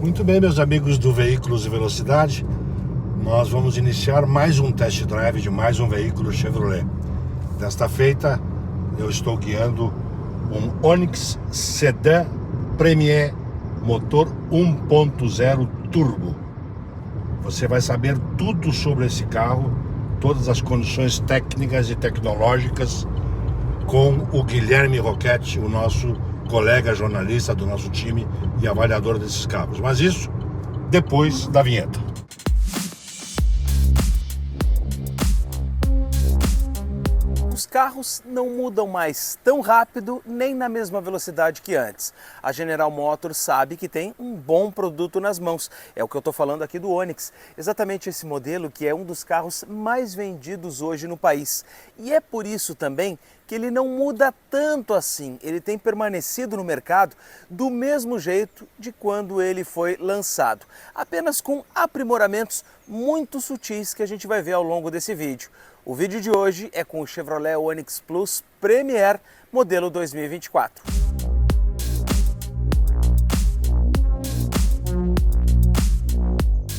Muito bem, meus amigos do Veículos e Velocidade, nós vamos iniciar mais um test drive de mais um veículo Chevrolet. Desta feita, eu estou guiando um Onix Sedan Premier motor 1.0 turbo. Você vai saber tudo sobre esse carro, todas as condições técnicas e tecnológicas com o Guilherme Roquette, o nosso colega jornalista do nosso time e avaliador desses carros. Mas isso depois da vinheta. Os carros não mudam mais tão rápido nem na mesma velocidade que antes. A General Motors sabe que tem um bom produto nas mãos. É o que eu estou falando aqui do Onix. Exatamente esse modelo que é um dos carros mais vendidos hoje no país. E é por isso também que ele não muda tanto assim. Ele tem permanecido no mercado do mesmo jeito de quando ele foi lançado. Apenas com aprimoramentos muito sutis que a gente vai ver ao longo desse vídeo. O vídeo de hoje é com o Chevrolet Onix Plus Premier modelo 2024.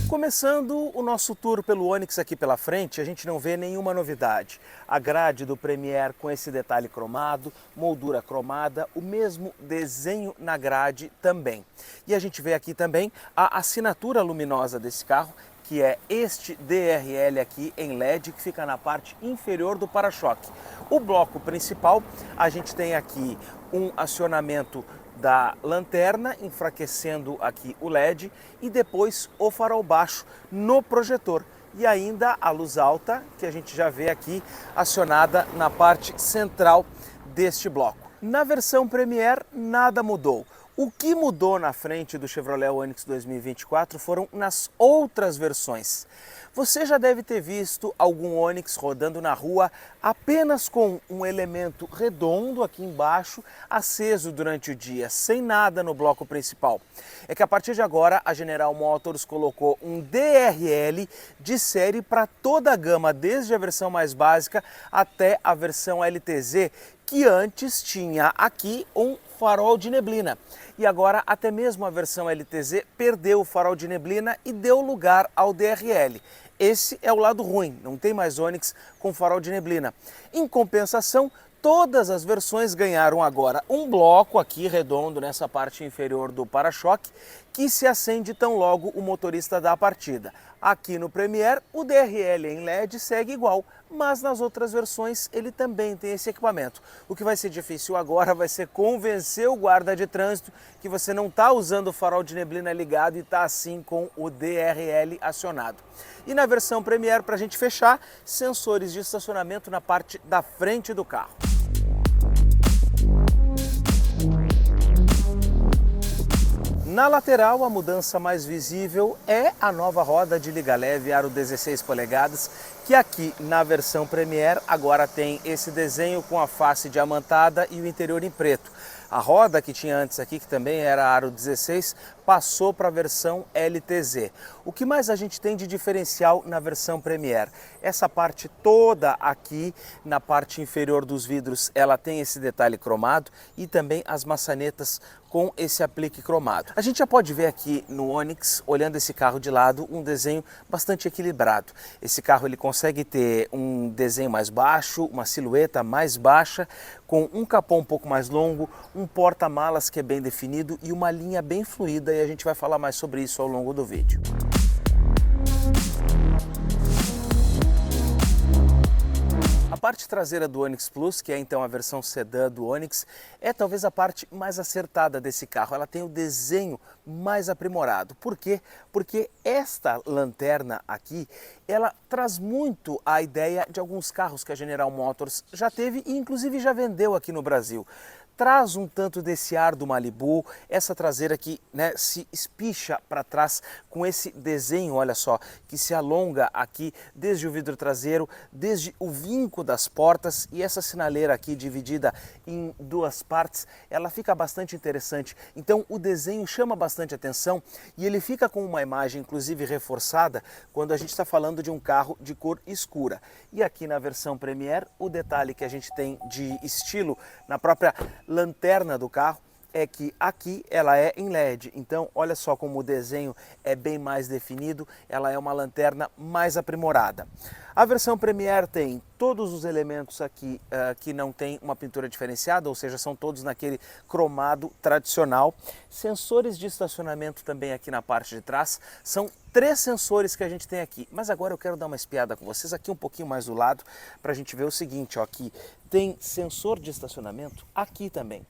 Começando o nosso tour pelo Onix aqui pela frente, a gente não vê nenhuma novidade. A grade do Premier com esse detalhe cromado, moldura cromada, o mesmo desenho na grade também. E a gente vê aqui também a assinatura luminosa desse carro, que é este DRL aqui em LED, que fica na parte inferior do para-choque. O bloco principal, a gente tem aqui um acionamento da lanterna, enfraquecendo aqui o LED, e depois o farol baixo no projetor. E ainda a luz alta, que a gente já vê aqui acionada na parte central deste bloco. Na versão Premier, nada mudou. O que mudou na frente do Chevrolet Onix 2024 foram nas outras versões. Você já deve ter visto algum Onix rodando na rua apenas com um elemento redondo aqui embaixo, aceso durante o dia, sem nada no bloco principal. É que a partir de agora a General Motors colocou um DRL de série para toda a gama, desde a versão mais básica até a versão LTZ, que antes tinha aqui um farol de neblina. E agora até mesmo a versão LTZ perdeu o farol de neblina e deu lugar ao DRL. Esse é o lado ruim, não tem mais Onix com farol de neblina. Em compensação, todas as versões ganharam agora um bloco aqui redondo nessa parte inferior do para-choque que se acende tão logo o motorista dá a partida. Aqui no Premier, o DRL em LED segue igual, mas nas outras versões ele também tem esse equipamento. O que vai ser difícil agora vai ser convencer o guarda de trânsito que você não está usando o farol de neblina ligado e está assim com o DRL acionado. E na versão Premier, para a gente fechar, sensores de estacionamento na parte da frente do carro. Na lateral, a mudança mais visível é a nova roda de liga leve aro 16 polegadas, que aqui na versão Premier agora tem esse desenho com a face diamantada e o interior em preto. A roda que tinha antes aqui, que também era aro 16, passou para a versão LTZ. O que mais a gente tem de diferencial na versão Premier? Essa parte toda aqui, na parte inferior dos vidros, ela tem esse detalhe cromado e também as maçanetas com esse aplique cromado. A gente já pode ver aqui no Onix, olhando esse carro de lado, um desenho bastante equilibrado. Esse carro ele consegue ter um desenho mais baixo, uma silhueta mais baixa, com um capô um pouco mais longo, um porta-malas que é bem definido e uma linha bem fluida, e a gente vai falar mais sobre isso ao longo do vídeo. A parte traseira do Onix Plus, que é então a versão sedã do Onix, é talvez a parte mais acertada desse carro. Ela tem o desenho mais aprimorado. Por quê? Porque esta lanterna aqui, ela traz muito a ideia de alguns carros que a General Motors já teve e inclusive já vendeu aqui no Brasil. Traz um tanto desse ar do Malibu, essa traseira que se espicha para trás com esse desenho, olha só, que se alonga aqui desde o vidro traseiro, desde o vinco das portas, e essa sinaleira aqui dividida em duas partes, ela fica bastante interessante. Então o desenho chama bastante atenção e ele fica com uma imagem inclusive reforçada quando a gente está falando de um carro de cor escura. E aqui na versão Premier, o detalhe que a gente tem de estilo na própria lanterna do carro é que aqui ela é em LED, então olha só como o desenho é bem mais definido, ela é uma lanterna mais aprimorada. A versão Premier tem todos os elementos aqui que não tem uma pintura diferenciada, ou seja, são todos naquele cromado tradicional. Sensores de estacionamento também aqui na parte de trás, são 3 sensores que a gente tem aqui, mas agora eu quero dar uma espiada com vocês aqui um pouquinho mais do lado para a gente ver o seguinte, ó, aqui tem sensor de estacionamento aqui também,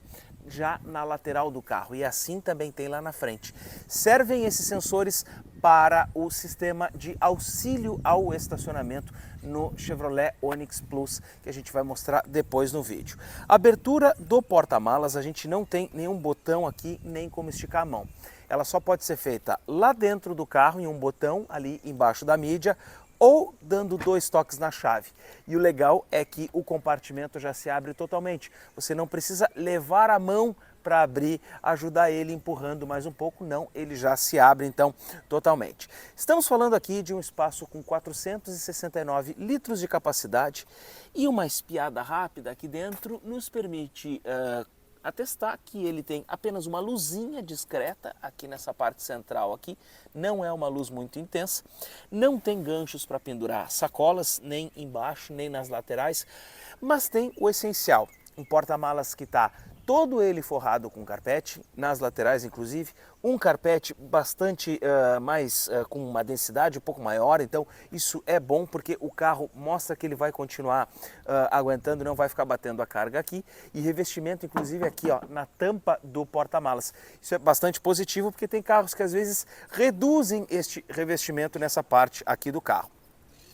já na lateral do carro, e assim também tem lá na frente. Servem esses sensores para o sistema de auxílio ao estacionamento no Chevrolet Onix Plus, que a gente vai mostrar depois no vídeo. Abertura do porta-malas, a gente não tem nenhum botão aqui, nem como esticar a mão. Ela só pode ser feita lá dentro do carro, em um botão ali embaixo da mídia, ou dando 2 toques na chave. E o legal é que o compartimento já se abre totalmente. Você não precisa levar a mão para abrir, ajudar ele empurrando mais um pouco, não, ele já se abre então totalmente. Estamos falando aqui de um espaço com 469 litros de capacidade e uma espiada rápida aqui dentro nos permite atestar que ele tem apenas uma luzinha discreta aqui nessa parte central aqui, não é uma luz muito intensa, não tem ganchos para pendurar sacolas, nem embaixo, nem nas laterais, mas tem o essencial, um porta-malas que está todo ele forrado com carpete, nas laterais inclusive, um carpete bastante com uma densidade um pouco maior, então isso é bom porque o carro mostra que ele vai continuar aguentando, não vai ficar batendo a carga aqui, e revestimento inclusive aqui ó, na tampa do porta-malas. Isso é bastante positivo porque tem carros que às vezes reduzem este revestimento nessa parte aqui do carro.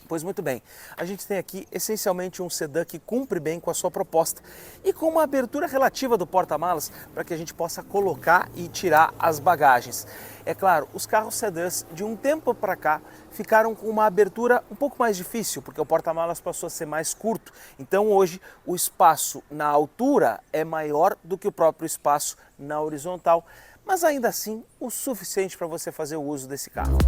Pois muito bem, a gente tem aqui essencialmente um sedã que cumpre bem com a sua proposta e com uma abertura relativa do porta-malas para que a gente possa colocar e tirar as bagagens. É claro, os carros sedãs de um tempo para cá ficaram com uma abertura um pouco mais difícil, porque o porta-malas passou a ser mais curto. Então hoje o espaço na altura é maior do que o próprio espaço na horizontal, mas ainda assim o suficiente para você fazer o uso desse carro.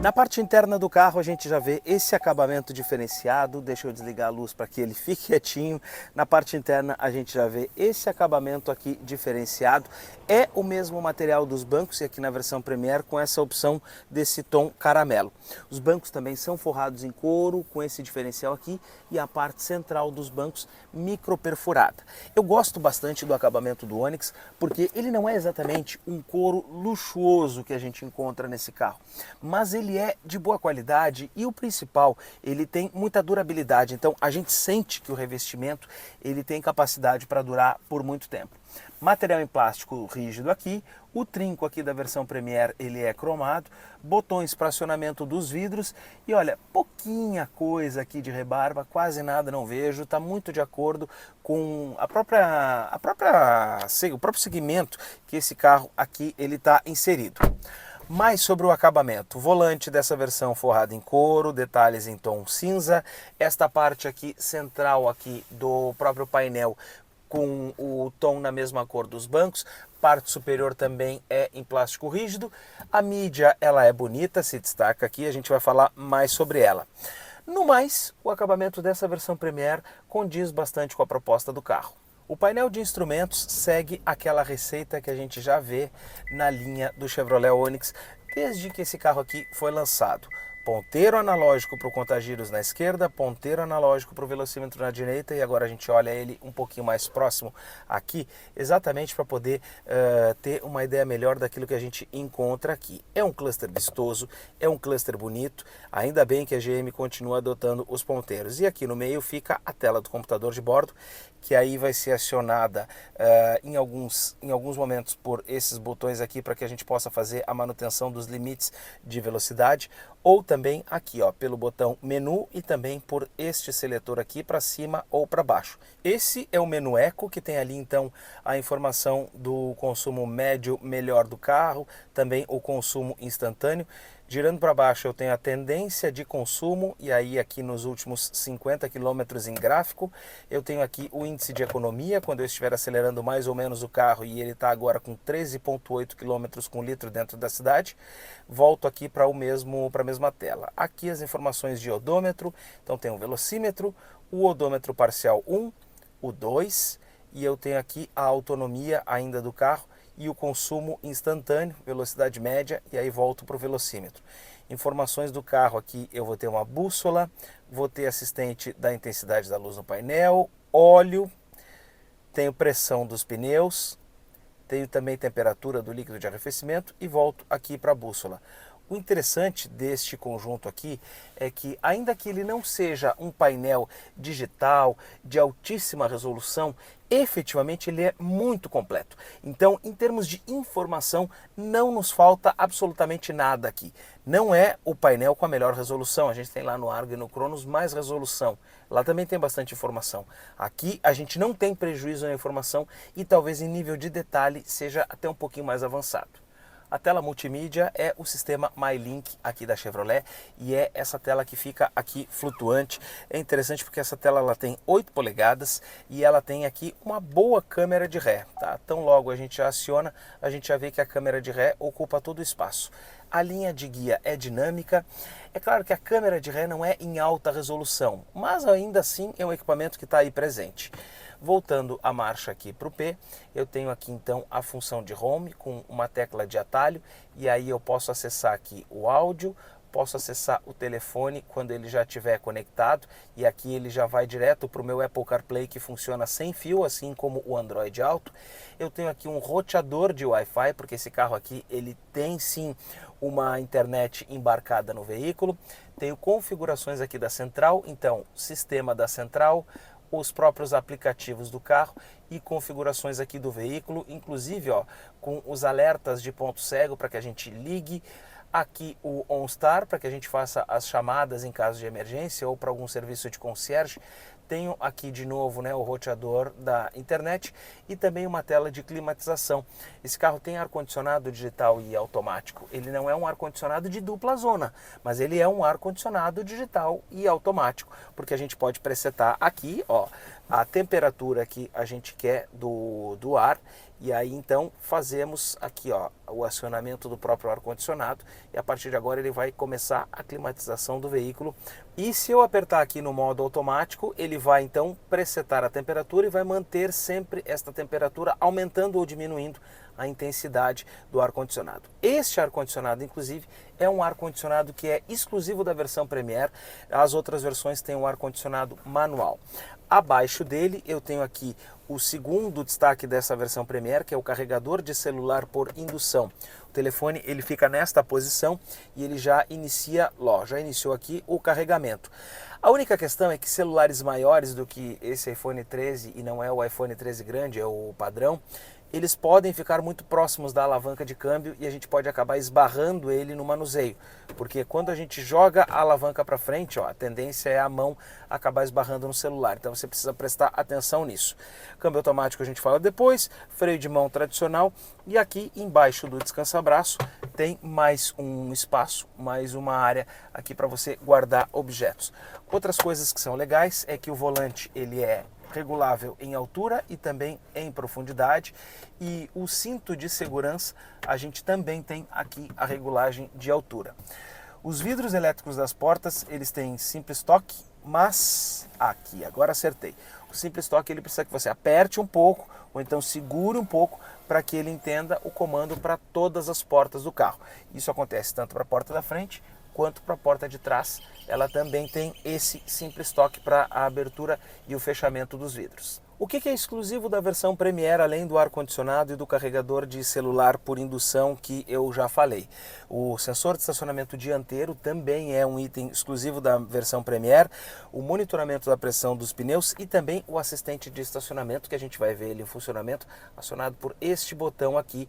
Na parte interna do carro a gente já vê esse acabamento diferenciado, deixa eu desligar a luz para que ele fique quietinho. Na parte interna a gente já vê esse acabamento aqui diferenciado, é o mesmo material dos bancos e aqui na versão Premier com essa opção desse tom caramelo. Os bancos também são forrados em couro com esse diferencial aqui e a parte central dos bancos micro perfurada. Eu gosto bastante do acabamento do Onix porque ele não é exatamente um couro luxuoso que a gente encontra nesse carro, mas ele é de boa qualidade e o principal, ele tem muita durabilidade, então a gente sente que o revestimento ele tem capacidade para durar por muito tempo. Material em plástico rígido aqui, o trinco aqui da versão Premier ele é cromado, botões para acionamento dos vidros e olha, pouquinha coisa aqui de rebarba, quase nada não vejo, está muito de acordo com o próprio segmento que esse carro aqui ele está inserido. Mais sobre o acabamento, volante dessa versão forrado em couro, detalhes em tom cinza, esta parte aqui central aqui do próprio painel com o tom na mesma cor dos bancos, parte superior também é em plástico rígido, a mídia ela é bonita, se destaca aqui, a gente vai falar mais sobre ela. No mais, o acabamento dessa versão Premier condiz bastante com a proposta do carro. O painel de instrumentos segue aquela receita que a gente já vê na linha do Chevrolet Onix desde que esse carro aqui foi lançado. Ponteiro analógico para o contagiros na esquerda, ponteiro analógico para o velocímetro na direita e agora a gente olha ele um pouquinho mais próximo aqui, exatamente para poder ter uma ideia melhor daquilo que a gente encontra aqui. É um cluster vistoso, é um cluster bonito, ainda bem que a GM continua adotando os ponteiros. E aqui no meio fica a tela do computador de bordo, que aí vai ser acionada em alguns momentos por esses botões aqui para que a gente possa fazer a manutenção dos limites de velocidade, ou também aqui ó, pelo botão menu e também por este seletor aqui para cima ou para baixo. Esse é o menu Eco, que tem ali então a informação do consumo médio melhor do carro, também o consumo instantâneo. Girando para baixo eu tenho a tendência de consumo e aí aqui nos últimos 50 km em gráfico eu tenho aqui o índice de economia quando eu estiver acelerando mais ou menos o carro e ele está agora com 13,8 km com litro dentro da cidade. Volto aqui para a mesma tela. Aqui as informações de odômetro, então tem o velocímetro, o odômetro parcial 1, o 2, e eu tenho aqui a autonomia ainda do carro e o consumo instantâneo, velocidade média, e aí volto para o velocímetro. Informações do carro aqui, eu vou ter uma bússola, vou ter assistente da intensidade da luz no painel, óleo, tenho pressão dos pneus, tenho também temperatura do líquido de arrefecimento e volto aqui para a bússola. O interessante deste conjunto aqui é que, ainda que ele não seja um painel digital de altíssima resolução, efetivamente ele é muito completo. Então, em termos de informação, não nos falta absolutamente nada aqui. Não é o painel com a melhor resolução, a gente tem lá no Argo e no Cronos mais resolução. Lá também tem bastante informação. Aqui a gente não tem prejuízo na informação e talvez em nível de detalhe seja até um pouquinho mais avançado. A tela multimídia é o sistema MyLink aqui da Chevrolet e é essa tela que fica aqui flutuante. É interessante porque essa tela ela tem 8 polegadas e ela tem aqui uma boa câmera de ré. Tá? Então logo a gente já aciona, a gente já vê que a câmera de ré ocupa todo o espaço. A linha de guia é dinâmica. É claro que a câmera de ré não é em alta resolução, mas ainda assim é um equipamento que está aí presente. Voltando a marcha aqui para o P, eu tenho aqui então a função de home com uma tecla de atalho e aí eu posso acessar aqui o áudio, posso acessar o telefone quando ele já estiver conectado e aqui ele já vai direto para o meu Apple CarPlay que funciona sem fio, assim como o Android Auto. Eu tenho aqui um roteador de Wi-Fi, porque esse carro aqui ele tem sim uma internet embarcada no veículo. Tenho configurações aqui da central, então sistema da central, os próprios aplicativos do carro e configurações aqui do veículo, inclusive ó, com os alertas de ponto cego para que a gente ligue, aqui o OnStar para que a gente faça as chamadas em caso de emergência ou para algum serviço de concierge. Tenho aqui de novo, né, o roteador da internet e também uma tela de climatização. Esse carro tem ar-condicionado digital e automático. Ele não é um ar-condicionado de dupla zona, mas ele é um ar-condicionado digital e automático, porque a gente pode presetar aqui ó, a temperatura que a gente quer do ar. E aí então fazemos aqui ó, o acionamento do próprio ar-condicionado e a partir de agora ele vai começar a climatização do veículo. E se eu apertar aqui no modo automático, ele vai então presetar a temperatura e vai manter sempre esta temperatura, aumentando ou diminuindo a intensidade do ar-condicionado. Este ar-condicionado, inclusive, é um ar-condicionado que é exclusivo da versão Premier. As outras versões têm um ar-condicionado manual. Abaixo dele eu tenho aqui o segundo destaque dessa versão Premier, que é o carregador de celular por indução. O telefone ele fica nesta posição e ele já inicia, já iniciou aqui o carregamento. A única questão é que celulares maiores do que esse iPhone 13, e não é o iPhone 13 grande, é o padrão, eles podem ficar muito próximos da alavanca de câmbio e a gente pode acabar esbarrando ele no manuseio, porque quando a gente joga a alavanca para frente, a tendência é a mão acabar esbarrando no celular, então você precisa prestar atenção nisso. Câmbio automático a gente fala depois, freio de mão tradicional e aqui embaixo do descansa-braço tem mais um espaço, mais uma área aqui para você guardar objetos. Outras coisas que são legais é que o volante ele é regulável em altura e também em profundidade e o cinto de segurança a gente também tem aqui a regulagem de altura. Os vidros elétricos das portas eles têm simples toque, mas aqui agora acertei. O simples toque ele precisa que você aperte um pouco ou então segure um pouco para que ele entenda o comando para todas as portas do carro. Isso acontece tanto para a porta da frente quanto para a porta de trás. Ela também tem esse simples toque para a abertura e o fechamento dos vidros. O que é exclusivo da versão Premier, além do ar-condicionado e do carregador de celular por indução que eu já falei? O sensor de estacionamento dianteiro também é um item exclusivo da versão Premier, o monitoramento da pressão dos pneus e também o assistente de estacionamento, que a gente vai ver ele em funcionamento, acionado por este botão aqui.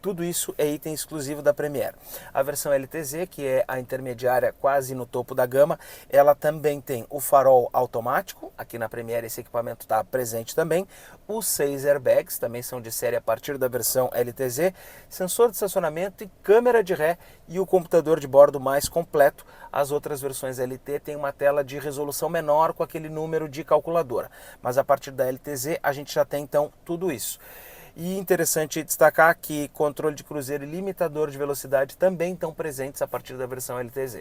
Tudo isso é item exclusivo da Premier. A versão LTZ, que é a intermediária quase no topo da gama, ela também tem o farol automático. Aqui na Premier esse equipamento está presente também. Os 6 airbags também são de série a partir da versão LTZ. Sensor de estacionamento e câmera de ré e o computador de bordo mais completo. As outras versões LT têm uma tela de resolução menor com aquele número de calculadora. Mas a partir da LTZ a gente já tem então tudo isso. E interessante destacar que controle de cruzeiro e limitador de velocidade também estão presentes a partir da versão LTZ.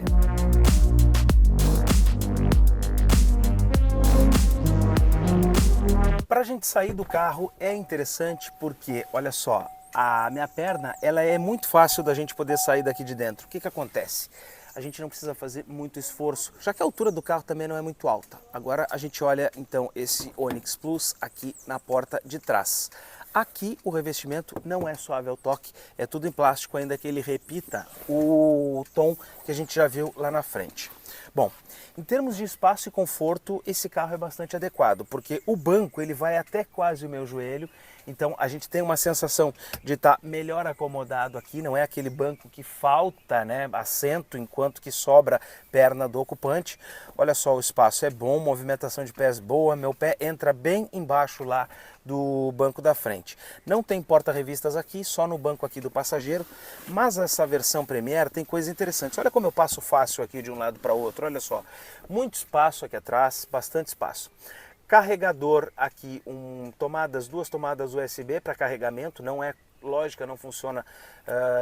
Para a gente sair do carro é interessante porque, olha só, a minha perna ela é muito fácil da gente poder sair daqui de dentro. O que acontece? A gente não precisa fazer muito esforço, já que a altura do carro também não é muito alta. Agora a gente olha então esse Onix Plus aqui na porta de trás. Aqui o revestimento não é suave ao toque, é tudo em plástico, ainda que ele repita o tom que a gente já viu lá na frente. Bom, em termos de espaço e conforto, esse carro é bastante adequado, porque o banco ele vai até quase o meu joelho, então a gente tem uma sensação de estar melhor acomodado aqui, não é aquele banco que falta, né, assento enquanto que sobra perna do ocupante. Olha só, o espaço é bom, movimentação de pés boa, meu pé entra bem embaixo lá do banco da frente. Não tem porta-revistas aqui, só no banco aqui do passageiro, mas essa versão Premier tem coisas interessantes. Olha como eu passo fácil aqui de um lado para o outro, olha só. Muito espaço aqui atrás, bastante espaço. Carregador aqui, duas tomadas USB para carregamento, não é lógica, não funciona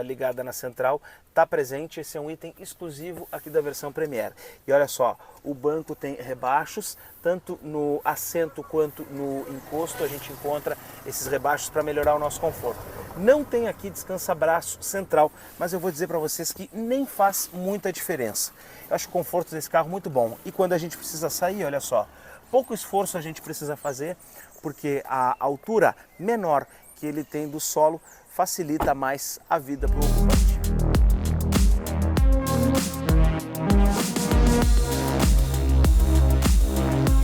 ligada na central, está presente, esse é um item exclusivo aqui da versão Premier. E olha só, o banco tem rebaixos, tanto no assento quanto no encosto a gente encontra esses rebaixos para melhorar o nosso conforto. Não tem aqui descansa-braço central, mas eu vou dizer para vocês que nem faz muita diferença. Eu acho o conforto desse carro muito bom. E quando a gente precisa sair, olha só, pouco esforço a gente precisa fazer, porque a altura menor que ele tem do solo facilita mais a vida para o ocupante.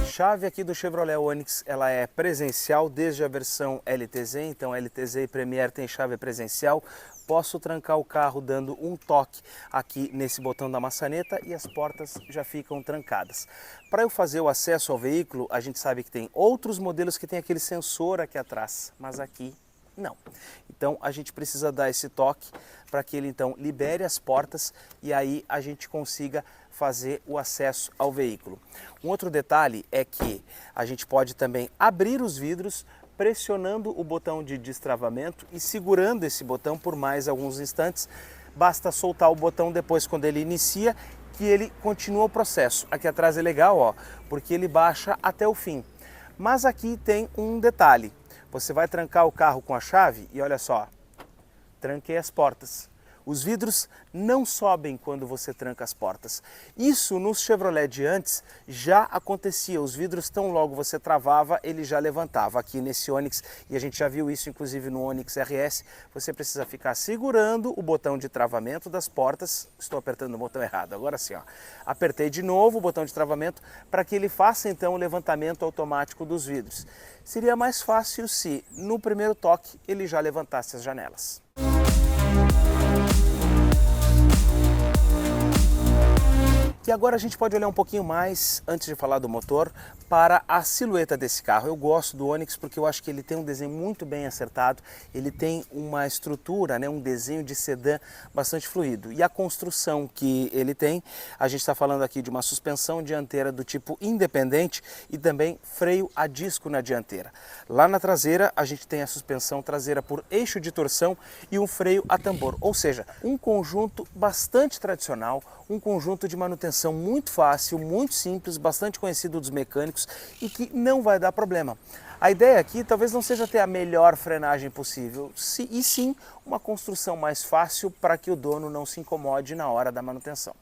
Chave aqui do Chevrolet Onix, ela é presencial desde a versão LTZ, então LTZ e Premier tem chave presencial. Posso trancar o carro dando um toque aqui nesse botão da maçaneta e as portas já ficam trancadas. Para eu fazer o acesso ao veículo, a gente sabe que tem outros modelos que tem aquele sensor aqui atrás, mas aqui não. Então a gente precisa dar esse toque para que ele então libere as portas e aí a gente consiga fazer o acesso ao veículo. Um outro detalhe é que a gente pode também abrir os vidros pressionando o botão de destravamento e segurando esse botão por mais alguns instantes. Basta soltar o botão depois quando ele inicia que ele continua o processo. Aqui atrás é legal, ó, porque ele baixa até o fim. Mas aqui tem um detalhe. Você vai trancar o carro com a chave e olha só, tranquei as portas. Os vidros não sobem quando você tranca as portas. Isso nos Chevrolet de antes já acontecia. Os vidros tão logo você travava, ele já levantava. Aqui nesse Onix, e a gente já viu isso inclusive no Onix RS, você precisa ficar segurando o botão de travamento das portas. Estou apertando o botão errado, agora sim, ó. Apertei de novo o botão de travamento para que ele faça então o levantamento automático dos vidros. Seria mais fácil se no primeiro toque ele já levantasse as janelas. E agora a gente pode olhar um pouquinho mais, antes de falar do motor, para a silhueta desse carro. Eu gosto do Onix porque eu acho que ele tem um desenho muito bem acertado, ele tem uma estrutura, né, um desenho de sedã bastante fluido. E a construção que ele tem, a gente está falando aqui de uma suspensão dianteira do tipo independente e também freio a disco na dianteira. Lá na traseira a gente tem a suspensão traseira por eixo de torção e um freio a tambor, ou seja, um conjunto bastante tradicional, um conjunto de manutenção muito fácil, muito simples, bastante conhecido dos mecânicos e que não vai dar problema. A ideia aqui talvez não seja ter a melhor frenagem possível, e sim uma construção mais fácil para que o dono não se incomode na hora da manutenção.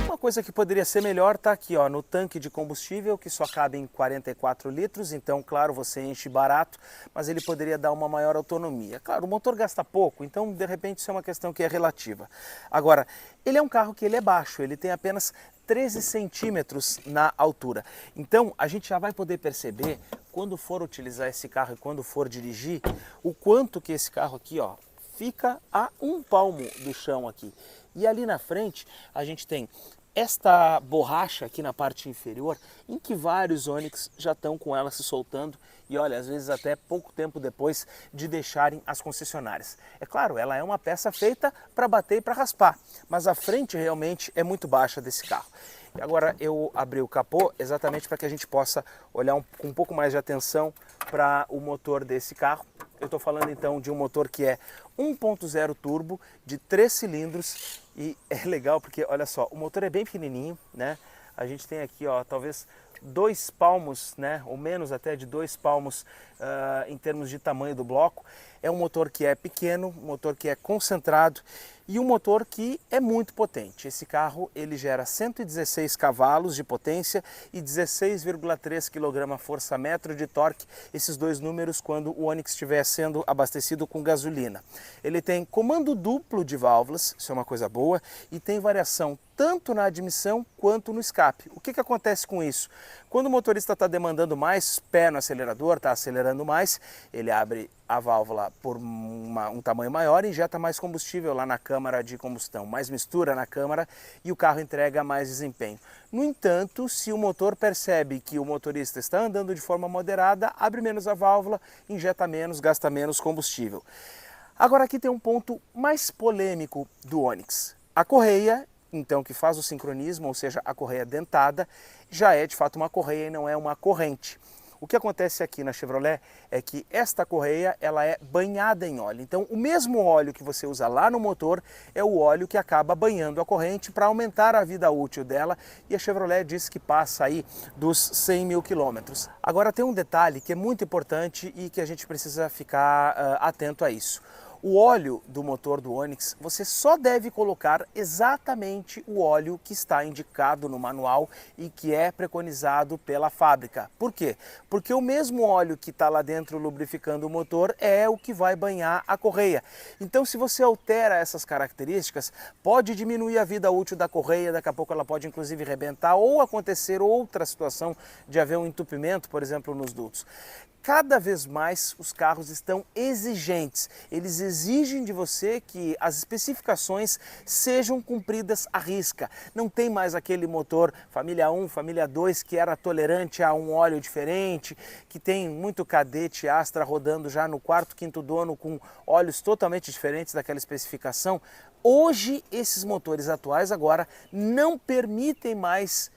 Uma coisa que poderia ser melhor está aqui, ó, no tanque de combustível, que só cabe em 44 litros, então, claro, você enche barato, mas ele poderia dar uma maior autonomia. Claro, o motor gasta pouco, então, de repente, isso é uma questão que é relativa. Agora, ele é um carro que ele é baixo, ele tem apenas 13 centímetros na altura. Então, a gente já vai poder perceber, quando for utilizar esse carro e quando for dirigir, o quanto que esse carro aqui, ó, fica a um palmo do chão aqui. E ali na frente, a gente tem esta borracha aqui na parte inferior, em que vários Onix já estão com ela se soltando e olha, às vezes até pouco tempo depois de deixarem as concessionárias. É claro, ela é uma peça feita para bater e para raspar, mas a frente realmente é muito baixa desse carro. E agora eu abri o capô exatamente para que a gente possa olhar com um pouco mais de atenção para o motor desse carro. Eu estou falando então de um motor que é 1.0 turbo de 3 cilindros e é legal porque, olha só, o motor é bem pequenininho, né? A gente tem aqui, ó, talvez 2 palmos, né, ou menos até de 2 palmos em termos de tamanho do bloco. É um motor que é pequeno, um motor que é concentrado e um motor que é muito potente. Esse carro ele gera 116 cavalos de potência e 16,3 kgfm de torque, esses dois números quando o Onix estiver sendo abastecido com gasolina. Ele tem comando duplo de válvulas, isso é uma coisa boa, e tem variação tanto na admissão quanto no escape. O que acontece com isso? Quando o motorista está demandando mais pé no acelerador, está acelerando mais, ele abre a válvula por um tamanho maior e injeta mais combustível lá na câmara de combustão, mais mistura na câmara e o carro entrega mais desempenho. No entanto, se o motor percebe que o motorista está andando de forma moderada, abre menos a válvula, injeta menos, gasta menos combustível. Agora aqui tem um ponto mais polêmico do Onix. A correia, então, que faz o sincronismo, ou seja, a correia dentada, já é de fato uma correia e não é uma corrente. O que acontece aqui na Chevrolet é que esta correia ela é banhada em óleo. Então, o mesmo óleo que você usa lá no motor é o óleo que acaba banhando a corrente para aumentar a vida útil dela, e a Chevrolet diz que passa aí dos 100 mil quilômetros. Agora tem um detalhe que é muito importante e que a gente precisa ficar atento a isso. O óleo do motor do Onix, você só deve colocar exatamente o óleo que está indicado no manual e que é preconizado pela fábrica. Por quê? Porque o mesmo óleo que está lá dentro lubrificando o motor é o que vai banhar a correia. Então, se você altera essas características, pode diminuir a vida útil da correia, daqui a pouco ela pode inclusive rebentar ou acontecer outra situação de haver um entupimento, por exemplo, nos dutos. Cada vez mais os carros estão exigentes, eles exigem de você que as especificações sejam cumpridas à risca. Não tem mais aquele motor família 1, família 2 que era tolerante a um óleo diferente, que tem muito Cadete Astra rodando já no quarto, quinto dono com óleos totalmente diferentes daquela especificação. Hoje esses motores atuais agora não permitem mais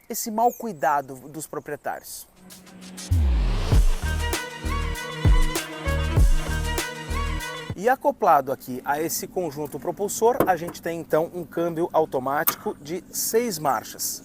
esse mau cuidado dos proprietários. E acoplado aqui a esse conjunto propulsor, a gente tem então um câmbio automático de 6 marchas.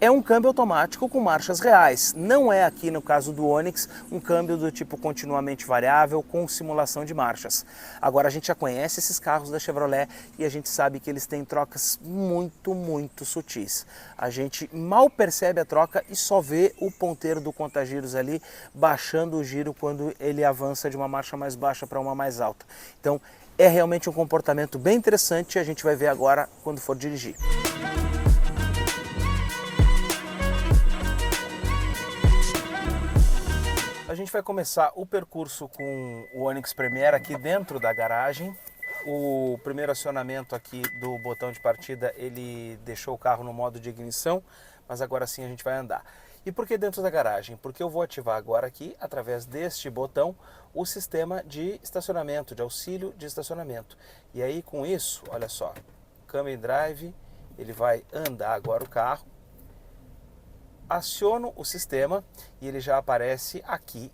É um câmbio automático com marchas reais, não é aqui no caso do Onix um câmbio do tipo continuamente variável com simulação de marchas. Agora a gente já conhece esses carros da Chevrolet e a gente sabe que eles têm trocas muito sutis. A gente mal percebe a troca e só vê o ponteiro do contagiros ali baixando o giro quando ele avança de uma marcha mais baixa para uma mais alta. Então é realmente um comportamento bem interessante e a gente vai ver agora quando for dirigir. A gente vai começar o percurso com o Onix Premier aqui dentro da garagem. O primeiro acionamento aqui do botão de partida, ele deixou o carro no modo de ignição, mas agora sim a gente vai andar. E por que dentro da garagem? Porque eu vou ativar agora aqui, através deste botão, o sistema de estacionamento, de auxílio de estacionamento. E aí com isso, olha só, Câmbio Drive, ele vai andar agora o carro. Aciono o sistema e ele já aparece aqui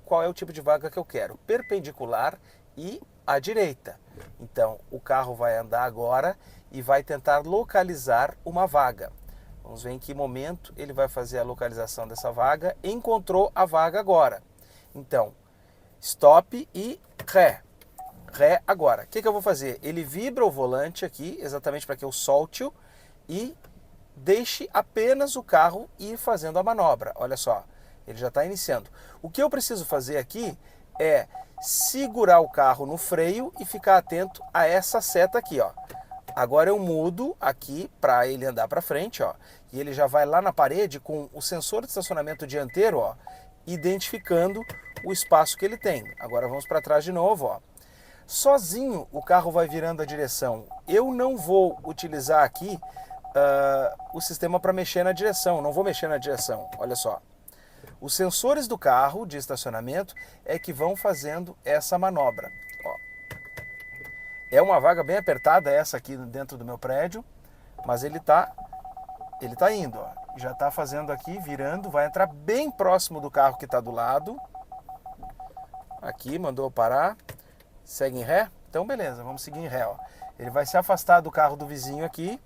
qual é o tipo de vaga que eu quero, perpendicular e à direita. Então o carro vai andar agora e vai tentar localizar uma vaga. Vamos ver em que momento ele vai fazer a localização dessa vaga. Encontrou a vaga agora. Então, stop e ré. Ré agora. O que eu vou fazer? Ele vibra o volante aqui, exatamente para que eu solte-o e deixe apenas o carro ir fazendo a manobra. Olha só, ele já está iniciando. O que eu preciso fazer aqui é segurar o carro no freio e ficar atento a essa seta aqui, ó. Agora eu mudo aqui para ele andar para frente, ó, e ele já vai lá na parede com o sensor de estacionamento dianteiro, ó, identificando o espaço que ele tem. Agora vamos para trás de novo, ó. Sozinho o carro vai virando a direção. Eu não vou utilizar aqui o sistema para mexer na direção, não vou mexer na direção, olha só. Os sensores do carro de estacionamento é que vão fazendo essa manobra. Ó. É uma vaga bem apertada essa aqui dentro do meu prédio, mas ele tá indo, ó. Já está fazendo aqui, virando, vai entrar bem próximo do carro que está do lado. Aqui, mandou parar, segue em ré, então beleza, vamos seguir em ré. Ó. Ele vai se afastar do carro do vizinho aqui.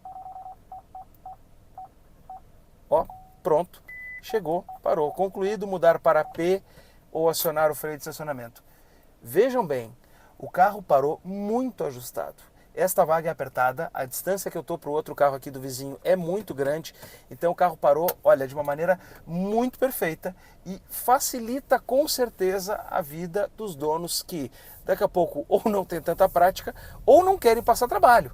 Ó, pronto, chegou, parou. Concluído, mudar para P ou acionar o freio de estacionamento. Vejam bem, o carro parou muito ajustado. Esta vaga é apertada, a distância que eu estou para o outro carro aqui do vizinho é muito grande, então o carro parou, olha, de uma maneira muito perfeita e facilita com certeza a vida dos donos que daqui a pouco ou não tem tanta prática ou não querem passar trabalho.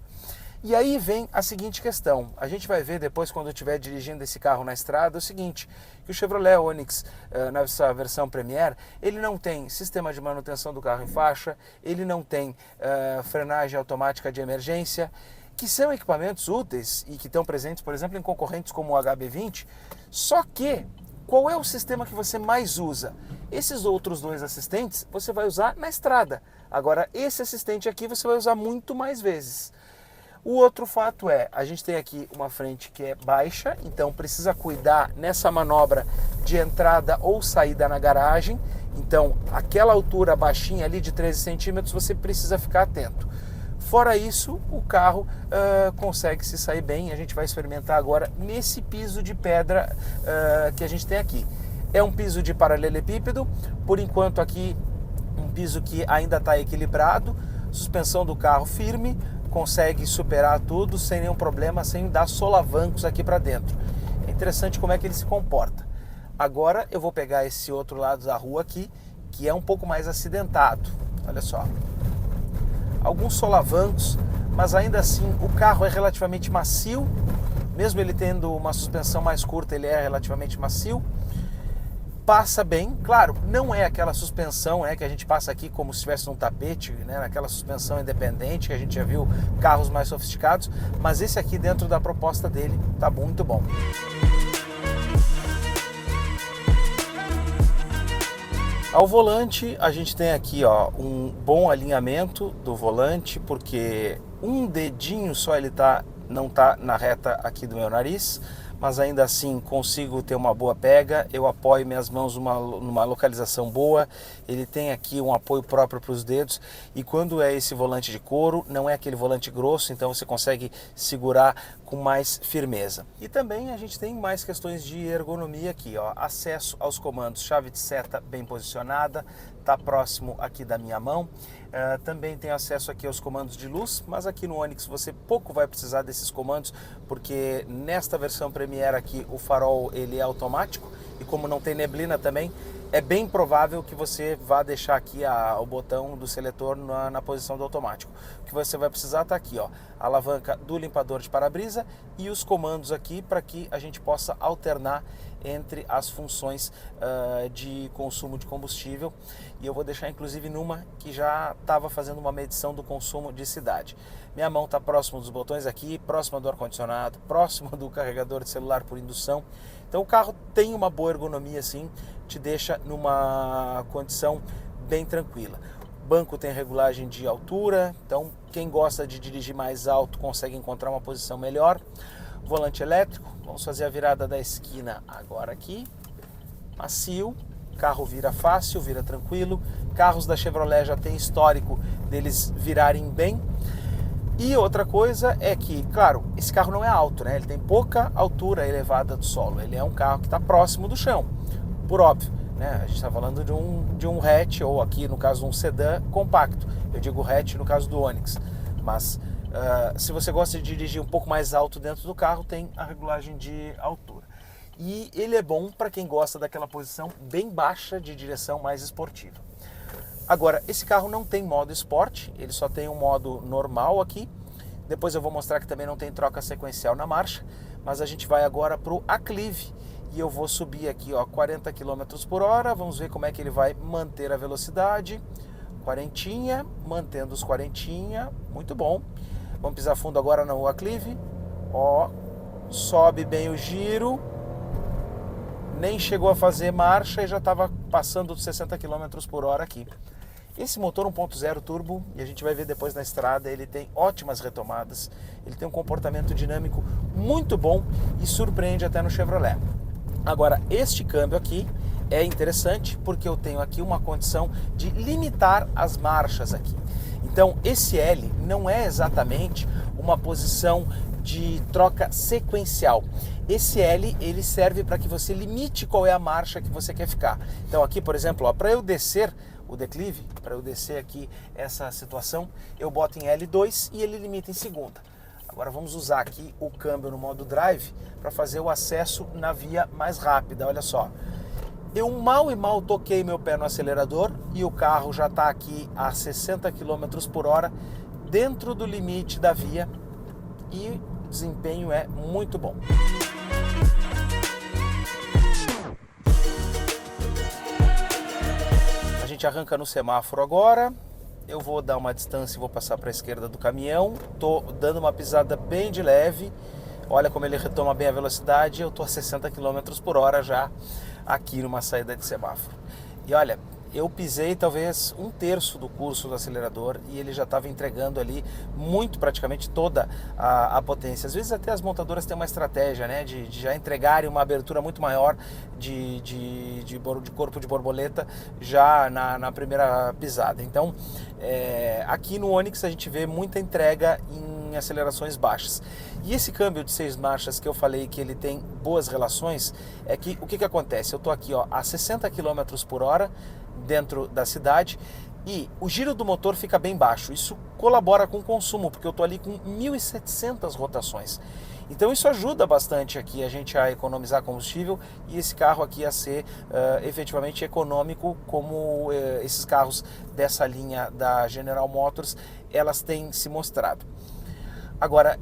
E aí vem a seguinte questão, a gente vai ver depois quando eu estiver dirigindo esse carro na estrada, é o seguinte, que o Chevrolet Onix, nessa versão Premier, ele não tem sistema de manutenção do carro em faixa, ele não tem frenagem automática de emergência, que são equipamentos úteis e que estão presentes, por exemplo, em concorrentes como o HB20, só que qual é o sistema que você mais usa? Esses outros dois assistentes você vai usar na estrada, agora esse assistente aqui você vai usar muito mais vezes. O outro fato é, a gente tem aqui uma frente que é baixa, então precisa cuidar nessa manobra de entrada ou saída na garagem. Então, aquela altura baixinha ali de 13 centímetros, você precisa ficar atento. Fora isso, o carro consegue se sair bem. A gente vai experimentar agora nesse piso de pedra que a gente tem aqui. É um piso de paralelepípedo, por enquanto aqui um piso que ainda está equilibrado, suspensão do carro firme, consegue superar tudo sem nenhum problema, sem dar solavancos aqui para dentro. É interessante como é que ele se comporta. Agora eu vou pegar esse outro lado da rua aqui, que é um pouco mais acidentado. Olha só. Alguns solavancos, mas ainda assim o carro é relativamente macio. Mesmo ele tendo uma suspensão mais curta, ele é relativamente macio. Passa bem, claro, não é aquela suspensão que a gente passa aqui como se estivesse num tapete, né, aquela suspensão independente que a gente já viu carros mais sofisticados, mas esse aqui dentro da proposta dele tá muito bom. Ao volante a gente tem aqui um bom alinhamento do volante, porque um dedinho só ele não tá na reta aqui do meu nariz, mas ainda assim consigo ter uma boa pega, eu apoio minhas mãos numa localização boa, ele tem aqui um apoio próprio para os dedos, e quando é esse volante de couro, não é aquele volante grosso, então você consegue segurar com mais firmeza. E também a gente tem mais questões de ergonomia aqui, acesso aos comandos, chave de seta bem posicionada, está próximo aqui da minha mão. Também tem acesso aqui aos comandos de luz, mas aqui no Onix você pouco vai precisar desses comandos, porque nesta versão Premier aqui o farol ele é automático, e como não tem neblina também, é bem provável que você vá deixar aqui o botão do seletor na posição do automático. O que você vai precisar está aqui, a alavanca do limpador de para-brisa e os comandos aqui para que a gente possa alternar entre as funções de consumo de combustível. E eu vou deixar inclusive numa que já estava fazendo uma medição do consumo de cidade. Minha mão está próximo dos botões aqui, próxima do ar-condicionado, próxima do carregador de celular por indução. Então o carro tem uma boa ergonomia assim, te deixa numa condição bem tranquila. O banco tem regulagem de altura, então quem gosta de dirigir mais alto consegue encontrar uma posição melhor. Volante elétrico, vamos fazer a virada da esquina agora aqui, macio, carro vira fácil, vira tranquilo. Carros da Chevrolet já tem histórico deles virarem bem. E outra coisa é que, claro, esse carro não é alto, né? Ele tem pouca altura elevada do solo, ele é um carro que está próximo do chão, por óbvio, né? A gente está falando de um hatch, ou aqui no caso um sedã compacto, eu digo hatch no caso do Onix, mas se você gosta de dirigir um pouco mais alto dentro do carro, tem a regulagem de altura. E ele é bom para quem gosta daquela posição bem baixa de direção mais esportiva. Agora, esse carro não tem modo esporte, ele só tem um modo normal aqui. Depois eu vou mostrar que também não tem troca sequencial na marcha, mas a gente vai agora para o aclive. E eu vou subir aqui 40 km por hora, vamos ver como é que ele vai manter a velocidade. Quarentinha, mantendo os quarentinha, muito bom. Vamos pisar fundo agora no aclive. Sobe bem o giro. Nem chegou a fazer marcha e já estava passando dos 60 km por hora aqui. Esse motor 1.0 turbo, e a gente vai ver depois na estrada, ele tem ótimas retomadas, ele tem um comportamento dinâmico muito bom e surpreende até no Chevrolet. Agora, este câmbio aqui é interessante porque eu tenho aqui uma condição de limitar as marchas aqui. Então, esse L não é exatamente uma posição de troca sequencial. Esse L, ele serve para que você limite qual é a marcha que você quer ficar. Então aqui, por exemplo, para eu descer o declive, para eu descer aqui essa situação, eu boto em L2 e ele limita em segunda. Agora vamos usar aqui o câmbio no modo drive para fazer o acesso na via mais rápida. Olha só, eu mal e mal toquei meu pé no acelerador e o carro já está aqui a 60 km por hora dentro do limite da via e o desempenho é muito bom. A gente arranca no semáforo agora. Eu vou dar uma distância e vou passar para a esquerda do caminhão. Tô dando uma pisada bem de leve. Olha como ele retoma bem a velocidade. Eu tô a 60 km por hora já aqui numa saída de semáforo. E olha, eu pisei talvez 1/3 do curso do acelerador e ele já estava entregando ali praticamente toda a potência. Às vezes até as montadoras têm uma estratégia, né, de já entregarem uma abertura muito maior de corpo de borboleta já na primeira pisada. Então aqui no Onix a gente vê muita entrega em acelerações baixas. E esse câmbio de 6 marchas que eu falei que ele tem boas relações, é que o que acontece? Eu estou aqui a 60 km por hora dentro da cidade e o giro do motor fica bem baixo. Isso colabora com o consumo, porque eu estou ali com 1.700 rotações. Então isso ajuda bastante aqui a gente a economizar combustível e esse carro aqui a ser efetivamente econômico, como esses carros dessa linha da General Motors, elas têm se mostrado. Agora,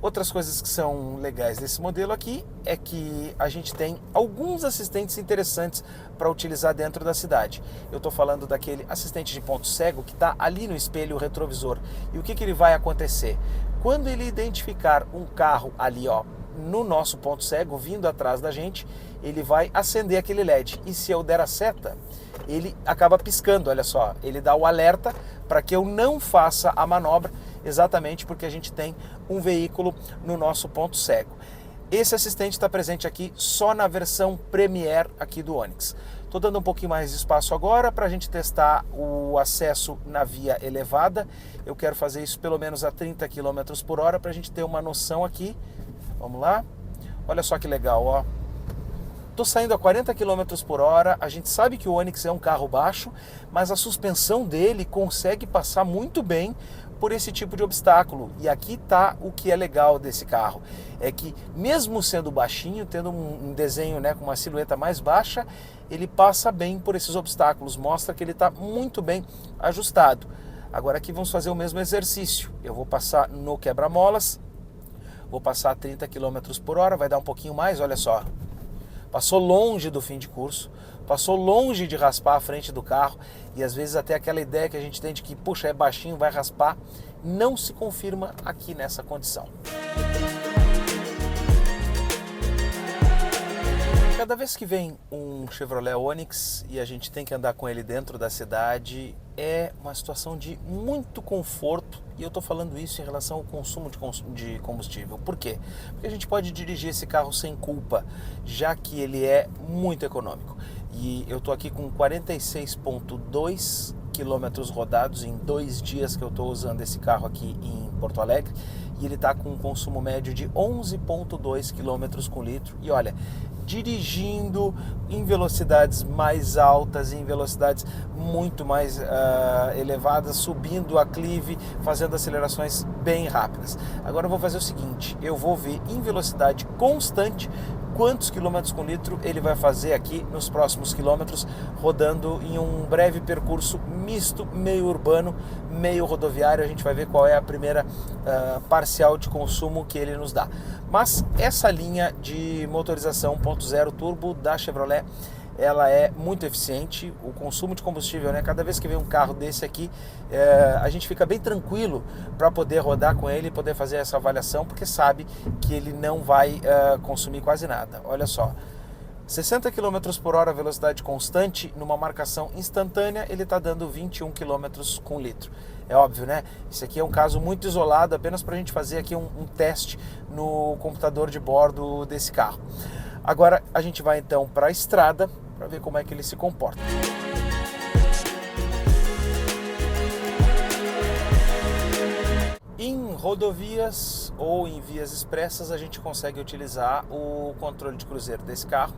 outras coisas que são legais desse modelo aqui é que a gente tem alguns assistentes interessantes para utilizar dentro da cidade. Eu estou falando daquele assistente de ponto cego que está ali no espelho retrovisor. E o que ele vai acontecer? Quando ele identificar um carro ali no nosso ponto cego, vindo atrás da gente, ele vai acender aquele LED. E se eu der a seta, ele acaba piscando, olha só. Ele dá o alerta para que eu não faça a manobra, exatamente porque a gente tem um veículo no nosso ponto cego. Esse assistente está presente aqui só na versão Premier aqui do Onix. Estou dando um pouquinho mais de espaço agora para a gente testar o acesso na via elevada. Eu quero fazer isso pelo menos a 30 km por hora para a gente ter uma noção aqui. Vamos lá? Olha só que legal, ó. Estou saindo a 40 km por hora, a gente sabe que o Onix é um carro baixo, mas a suspensão dele consegue passar muito bem por esse tipo de obstáculo. E aqui está o que é legal desse carro, é que mesmo sendo baixinho, tendo um desenho, né, com uma silhueta mais baixa, ele passa bem por esses obstáculos, mostra que ele está muito bem ajustado. Agora aqui vamos fazer o mesmo exercício, eu vou passar no quebra-molas, vou passar a 30 km por hora, vai dar um pouquinho mais, olha só. Passou longe do fim de curso, passou longe de raspar a frente do carro e às vezes até aquela ideia que a gente tem de que, puxa, é baixinho, vai raspar, não se confirma aqui nessa condição. Cada vez que vem um Chevrolet Onix e a gente tem que andar com ele dentro da cidade, é uma situação de muito conforto, e eu estou falando isso em relação ao consumo de combustível. Por quê? Porque a gente pode dirigir esse carro sem culpa, já que ele é muito econômico. E eu estou aqui com 46,2 quilômetros rodados em 2 dias que eu estou usando esse carro aqui em Porto Alegre, e ele está com um consumo médio de 11,2 quilômetros com litro. E olha, dirigindo em velocidades mais altas, em velocidades muito mais elevadas, subindo a clive, fazendo acelerações bem rápidas. Agora eu vou fazer o seguinte, eu vou ver em velocidade constante quantos quilômetros com litro ele vai fazer aqui nos próximos quilômetros, rodando em um breve percurso misto, meio urbano, meio rodoviário. A gente vai ver qual é a primeira parcial de consumo que ele nos dá. Mas essa linha de motorização 1.0 turbo da Chevrolet, ela é muito eficiente. O consumo de combustível, né? Cada vez que vem um carro desse aqui, a gente fica bem tranquilo para poder rodar com ele e poder fazer essa avaliação, porque sabe que ele não vai consumir quase nada. Olha só, 60 km por hora, velocidade constante, numa marcação instantânea, ele está dando 21 km com litro. É óbvio, né? Isso aqui é um caso muito isolado, apenas para a gente fazer aqui um teste no computador de bordo desse carro. Agora a gente vai então para a estrada para ver como é que ele se comporta. Em rodovias ou em vias expressas a gente consegue utilizar o controle de cruzeiro desse carro.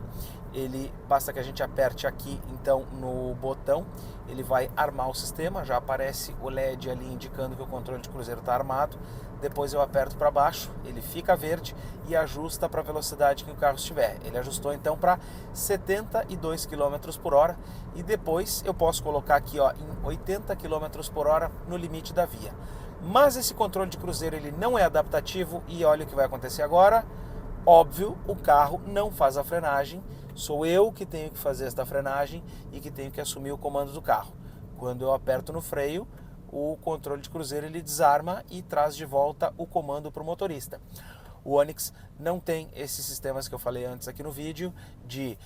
Basta que a gente aperte aqui então no botão, ele vai armar o sistema, já aparece o LED ali indicando que o controle de cruzeiro está armado. Depois eu aperto para baixo, ele fica verde e ajusta para a velocidade que o carro estiver. Ele ajustou então para 72 km por hora e depois eu posso colocar aqui em 80 km por hora no limite da via. Mas esse controle de cruzeiro ele não é adaptativo e olha o que vai acontecer agora. Óbvio, o carro não faz a frenagem, sou eu que tenho que fazer esta frenagem e que tenho que assumir o comando do carro. Quando eu aperto no freio, o controle de cruzeiro ele desarma e traz de volta o comando para o motorista. O Onix não tem esses sistemas que eu falei antes aqui no vídeo de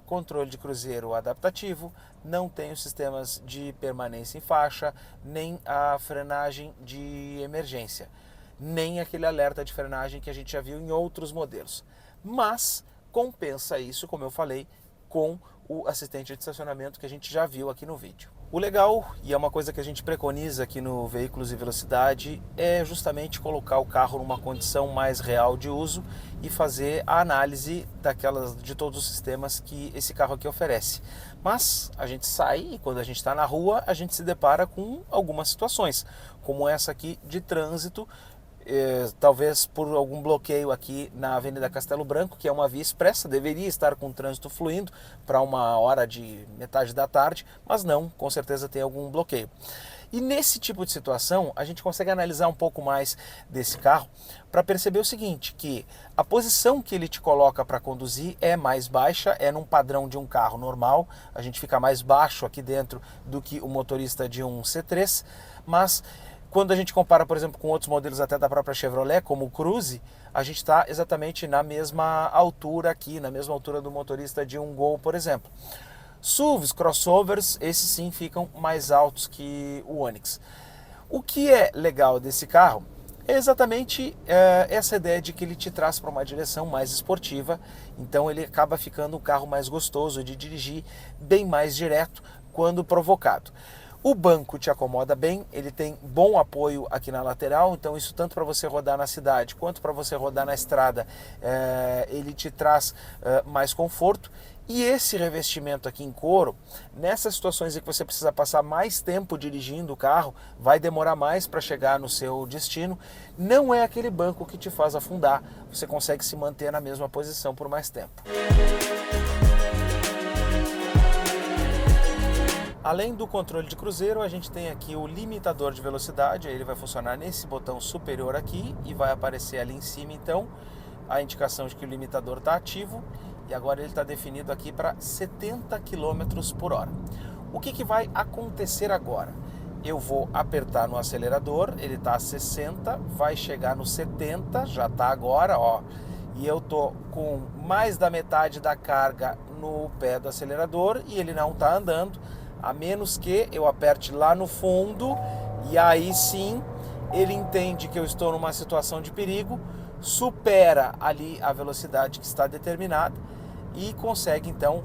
controle de cruzeiro adaptativo, não tem os sistemas de permanência em faixa, nem a frenagem de emergência, nem aquele alerta de frenagem que a gente já viu em outros modelos. Mas compensa isso, como eu falei, com o assistente de estacionamento que a gente já viu aqui no vídeo. O legal, e é uma coisa que a gente preconiza aqui no Veículos e Velocidade, é justamente colocar o carro numa condição mais real de uso e fazer a análise de todos os sistemas que esse carro aqui oferece. Mas a gente sai e quando a gente está na rua, a gente se depara com algumas situações, como essa aqui de trânsito, talvez por algum bloqueio aqui na Avenida Castelo Branco, que é uma via expressa, deveria estar com o trânsito fluindo para uma hora de metade da tarde, mas não, com certeza tem algum bloqueio. E nesse tipo de situação, a gente consegue analisar um pouco mais desse carro para perceber o seguinte, que a posição que ele te coloca para conduzir é mais baixa, é num padrão de um carro normal, a gente fica mais baixo aqui dentro do que o motorista de um C3, mas quando a gente compara, por exemplo, com outros modelos até da própria Chevrolet, como o Cruze, a gente está exatamente na mesma altura aqui, na mesma altura do motorista de um Gol, por exemplo. SUVs, crossovers, esses sim ficam mais altos que o Onix. O que é legal desse carro é exatamente essa ideia de que ele te traz para uma direção mais esportiva, então ele acaba ficando um carro mais gostoso de dirigir, bem mais direto quando provocado. O banco te acomoda bem, ele tem bom apoio aqui na lateral, então isso tanto para você rodar na cidade quanto para você rodar na estrada, ele te traz mais conforto. E esse revestimento aqui em couro, nessas situações em que você precisa passar mais tempo dirigindo o carro, vai demorar mais para chegar no seu destino, não é aquele banco que te faz afundar, você consegue se manter na mesma posição por mais tempo. Além do controle de cruzeiro, a gente tem aqui o limitador de velocidade, ele vai funcionar nesse botão superior aqui e vai aparecer ali em cima então a indicação de que o limitador está ativo e agora ele está definido aqui para 70 km por hora. O que vai acontecer agora? Eu vou apertar no acelerador, ele está a 60, vai chegar no 70, já está agora, ó, e eu tô com mais da metade da carga no pé do acelerador e ele não está andando, a menos que eu aperte lá no fundo e aí sim ele entende que eu estou numa situação de perigo, supera ali a velocidade que está determinada e consegue então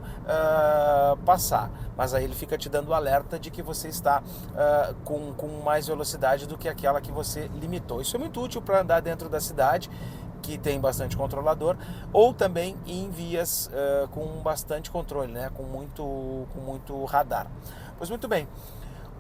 passar. Mas aí ele fica te dando alerta de que você está com mais velocidade do que aquela que você limitou. Isso é muito útil para andar dentro da cidade, que tem bastante controlador, ou também em vias com bastante controle, né? com muito radar. Pois muito bem,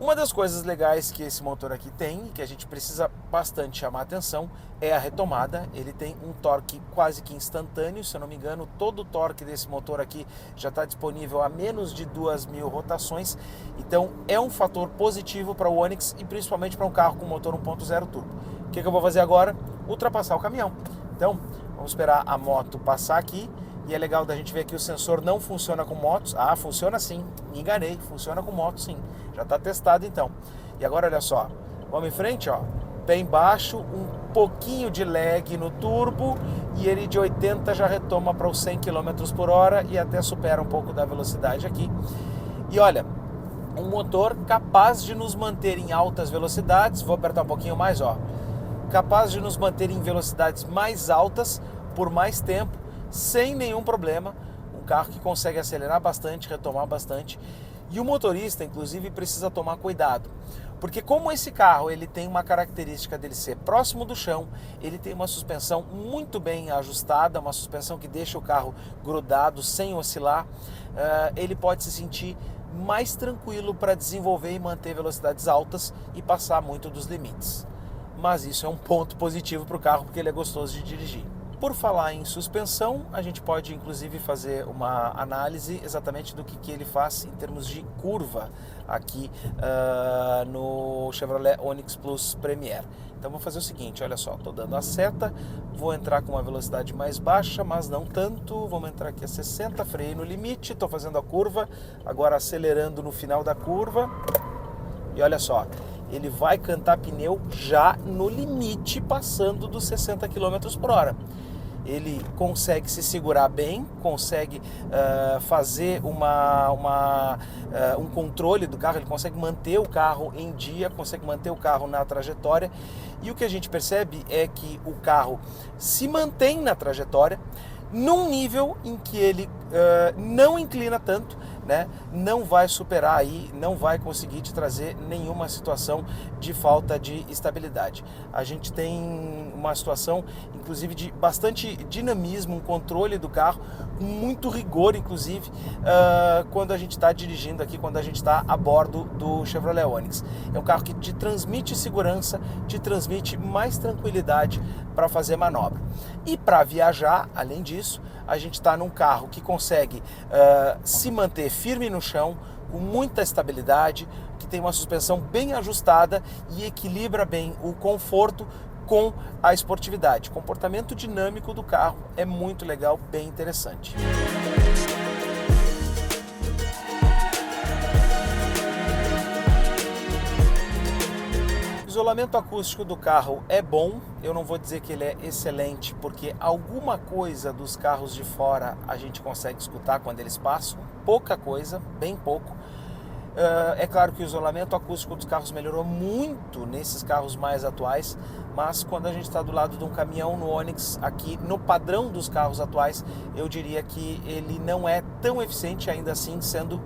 uma das coisas legais que esse motor aqui tem, e que a gente precisa bastante chamar a atenção, é a retomada. Ele tem um torque quase que instantâneo, se eu não me engano, todo o torque desse motor aqui já está disponível a menos de 2.000 rotações, então é um fator positivo para o Onix e principalmente para um carro com motor 1.0 turbo. O que eu vou fazer agora? Ultrapassar o caminhão. Então, vamos esperar a moto passar aqui. E é legal da gente ver que o sensor não funciona com motos. Ah, funciona sim, me enganei, funciona com motos sim. Já está testado então. E agora olha só, vamos em frente, ó. Pé embaixo, um pouquinho de lag no turbo e ele de 80 já retoma para os 100 km por hora e até supera um pouco da velocidade aqui. E olha, um motor capaz de nos manter em altas velocidades, vou apertar um pouquinho mais, ó. Capaz de nos manter em velocidades mais altas por mais tempo, sem nenhum problema. Um carro que consegue acelerar bastante, retomar bastante. E o motorista, inclusive, precisa tomar cuidado, Porque como esse carro ele tem uma característica dele ser próximo do chão, ele tem uma suspensão muito bem ajustada, uma suspensão que deixa o carro grudado sem oscilar, ele pode se sentir mais tranquilo para desenvolver e manter velocidades altas e passar muito dos limites. Mas isso é um ponto positivo para o carro, porque ele é gostoso de dirigir. Por falar em suspensão, a gente pode inclusive fazer uma análise exatamente do que ele faz em termos de curva aqui no Chevrolet Onix Plus Premier. Então vou fazer o seguinte, olha só, estou dando a seta, vou entrar com uma velocidade mais baixa, mas não tanto, vamos entrar aqui a 60, freiei no limite, estou fazendo a curva, agora acelerando no final da curva, e olha só, ele vai cantar pneu já no limite, passando dos 60 km por hora. Ele consegue se segurar bem, consegue fazer um controle do carro, ele consegue manter o carro em dia, consegue manter o carro na trajetória, e o que a gente percebe é que o carro se mantém na trajetória num nível em que ele não inclina tanto, né? Não vai superar aí, não vai conseguir te trazer nenhuma situação de falta de estabilidade. A gente tem uma situação, inclusive, de bastante dinamismo, um controle do carro, com muito rigor, inclusive, quando a gente está dirigindo aqui, quando a gente está a bordo do Chevrolet Onix. É um carro que te transmite segurança, te transmite mais tranquilidade para fazer manobra. E para viajar, além disso, a gente está num carro que consegue se manter firme no chão, com muita estabilidade, que tem uma suspensão bem ajustada e equilibra bem o conforto com a esportividade. O comportamento dinâmico do carro é muito legal, bem interessante. O isolamento acústico do carro é bom, eu não vou dizer que ele é excelente, porque alguma coisa dos carros de fora a gente consegue escutar quando eles passam, pouca coisa, bem pouco. É claro que o isolamento acústico dos carros melhorou muito nesses carros mais atuais, mas quando a gente está do lado de um caminhão no Onix, aqui no padrão dos carros atuais, eu diria que ele não é tão eficiente, ainda assim sendo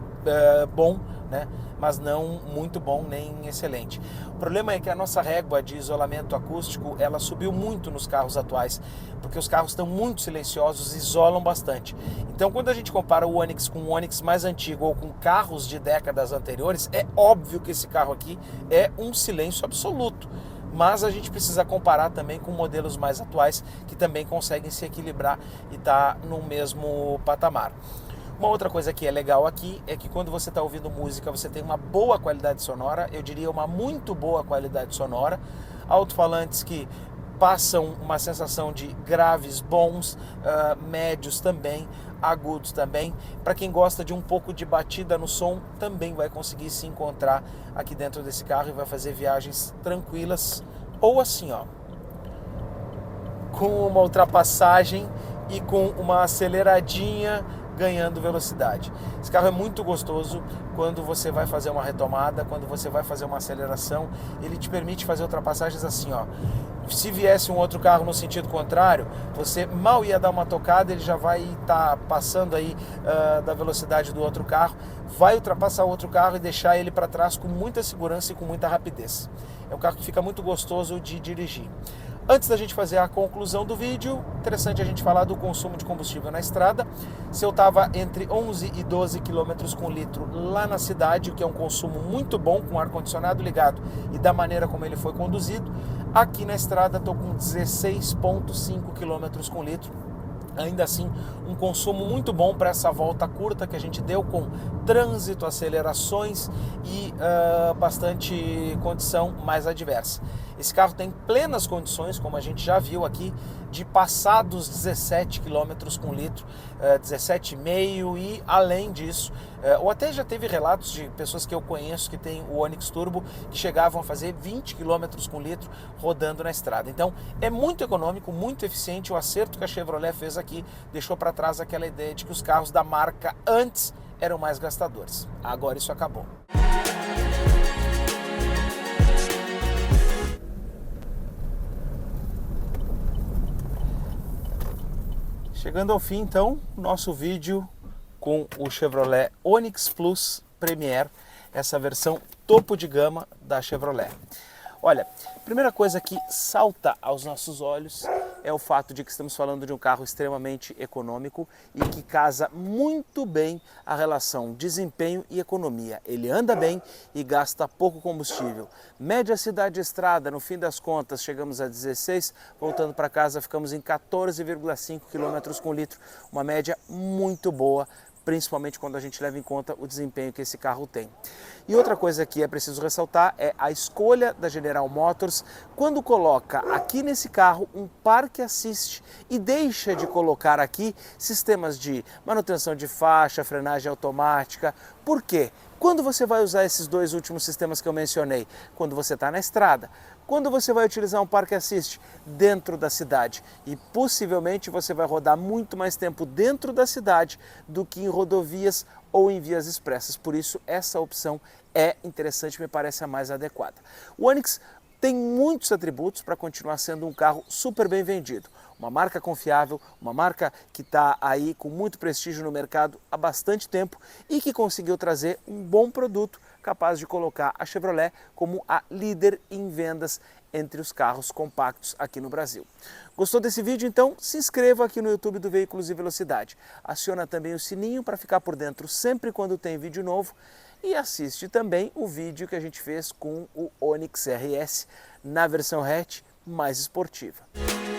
bom, né? Mas não muito bom nem excelente. O problema é que a nossa régua de isolamento acústico, ela subiu muito nos carros atuais, porque os carros estão muito silenciosos, isolam bastante. Então quando a gente compara o Onix com o Onix mais antigo ou com carros de décadas anteriores, é óbvio que esse carro aqui é um silêncio absoluto. Mas a gente precisa comparar também com modelos mais atuais que também conseguem se equilibrar e estar no mesmo patamar. Uma outra coisa que é legal aqui é que quando você está ouvindo música, você tem uma boa qualidade sonora, eu diria uma muito boa qualidade sonora, alto-falantes que passam uma sensação de graves bons, médios também, agudos também. Para quem gosta de um pouco de batida no som, também vai conseguir se encontrar aqui dentro desse carro e vai fazer viagens tranquilas, ou assim, ó, com uma ultrapassagem e com uma aceleradinha, ganhando velocidade. Esse carro é muito gostoso quando você vai fazer uma retomada, quando você vai fazer uma aceleração, ele te permite fazer ultrapassagens assim, ó. Se viesse um outro carro no sentido contrário, você mal ia dar uma tocada, ele já vai estar passando aí da velocidade do outro carro, vai ultrapassar o outro carro e deixar ele para trás com muita segurança e com muita rapidez. É um carro que fica muito gostoso de dirigir. Antes da gente fazer a conclusão do vídeo, interessante a gente falar do consumo de combustível na estrada. Se eu estava entre 11 e 12 km com litro lá na cidade, o que é um consumo muito bom, com o ar-condicionado ligado e da maneira como ele foi conduzido, aqui na estrada estou com 16,5 km com litro. Ainda assim, um consumo muito bom para essa volta curta que a gente deu, com trânsito, acelerações e bastante condição mais adversa. Esse carro tem plenas condições, como a gente já viu aqui, de passar dos 17 km com litro, 17,5 e além disso, ou até já teve relatos de pessoas que eu conheço que tem o Onix Turbo que chegavam a fazer 20 km com litro rodando na estrada. Então é muito econômico, muito eficiente. O acerto que a Chevrolet fez aqui deixou para trás aquela ideia de que os carros da marca antes eram mais gastadores. Agora isso acabou. Chegando ao fim, então, nosso vídeo com o Chevrolet Onix Plus Premier, essa versão topo de gama da Chevrolet. Olha, a primeira coisa que salta aos nossos olhos é o fato de que estamos falando de um carro extremamente econômico e que casa muito bem a relação desempenho e economia. Ele anda bem e gasta pouco combustível. Média cidade-estrada, no fim das contas, chegamos a 16, voltando para casa ficamos em 14,5 km com litro, uma média muito boa, principalmente quando a gente leva em conta o desempenho que esse carro tem. E outra coisa que é preciso ressaltar é a escolha da General Motors quando coloca aqui nesse carro um Park Assist e deixa de colocar aqui sistemas de manutenção de faixa, frenagem automática. Por quê? Quando você vai usar esses dois últimos sistemas que eu mencionei? Quando você está na estrada. Quando você vai utilizar um Park Assist? Dentro da cidade. E possivelmente você vai rodar muito mais tempo dentro da cidade do que em rodovias ou em vias expressas. Por isso, essa opção é interessante, me parece a mais adequada. O Onix tem muitos atributos para continuar sendo um carro super bem vendido. Uma marca confiável, uma marca que está aí com muito prestígio no mercado há bastante tempo e que conseguiu trazer um bom produto capaz de colocar a Chevrolet como a líder em vendas entre os carros compactos aqui no Brasil. Gostou desse vídeo? Então se inscreva aqui no YouTube do Veículos e Velocidade. Aciona também o sininho para ficar por dentro sempre quando tem vídeo novo e assiste também o vídeo que a gente fez com o Onix RS na versão hatch mais esportiva.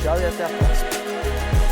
Tchau e até a próxima.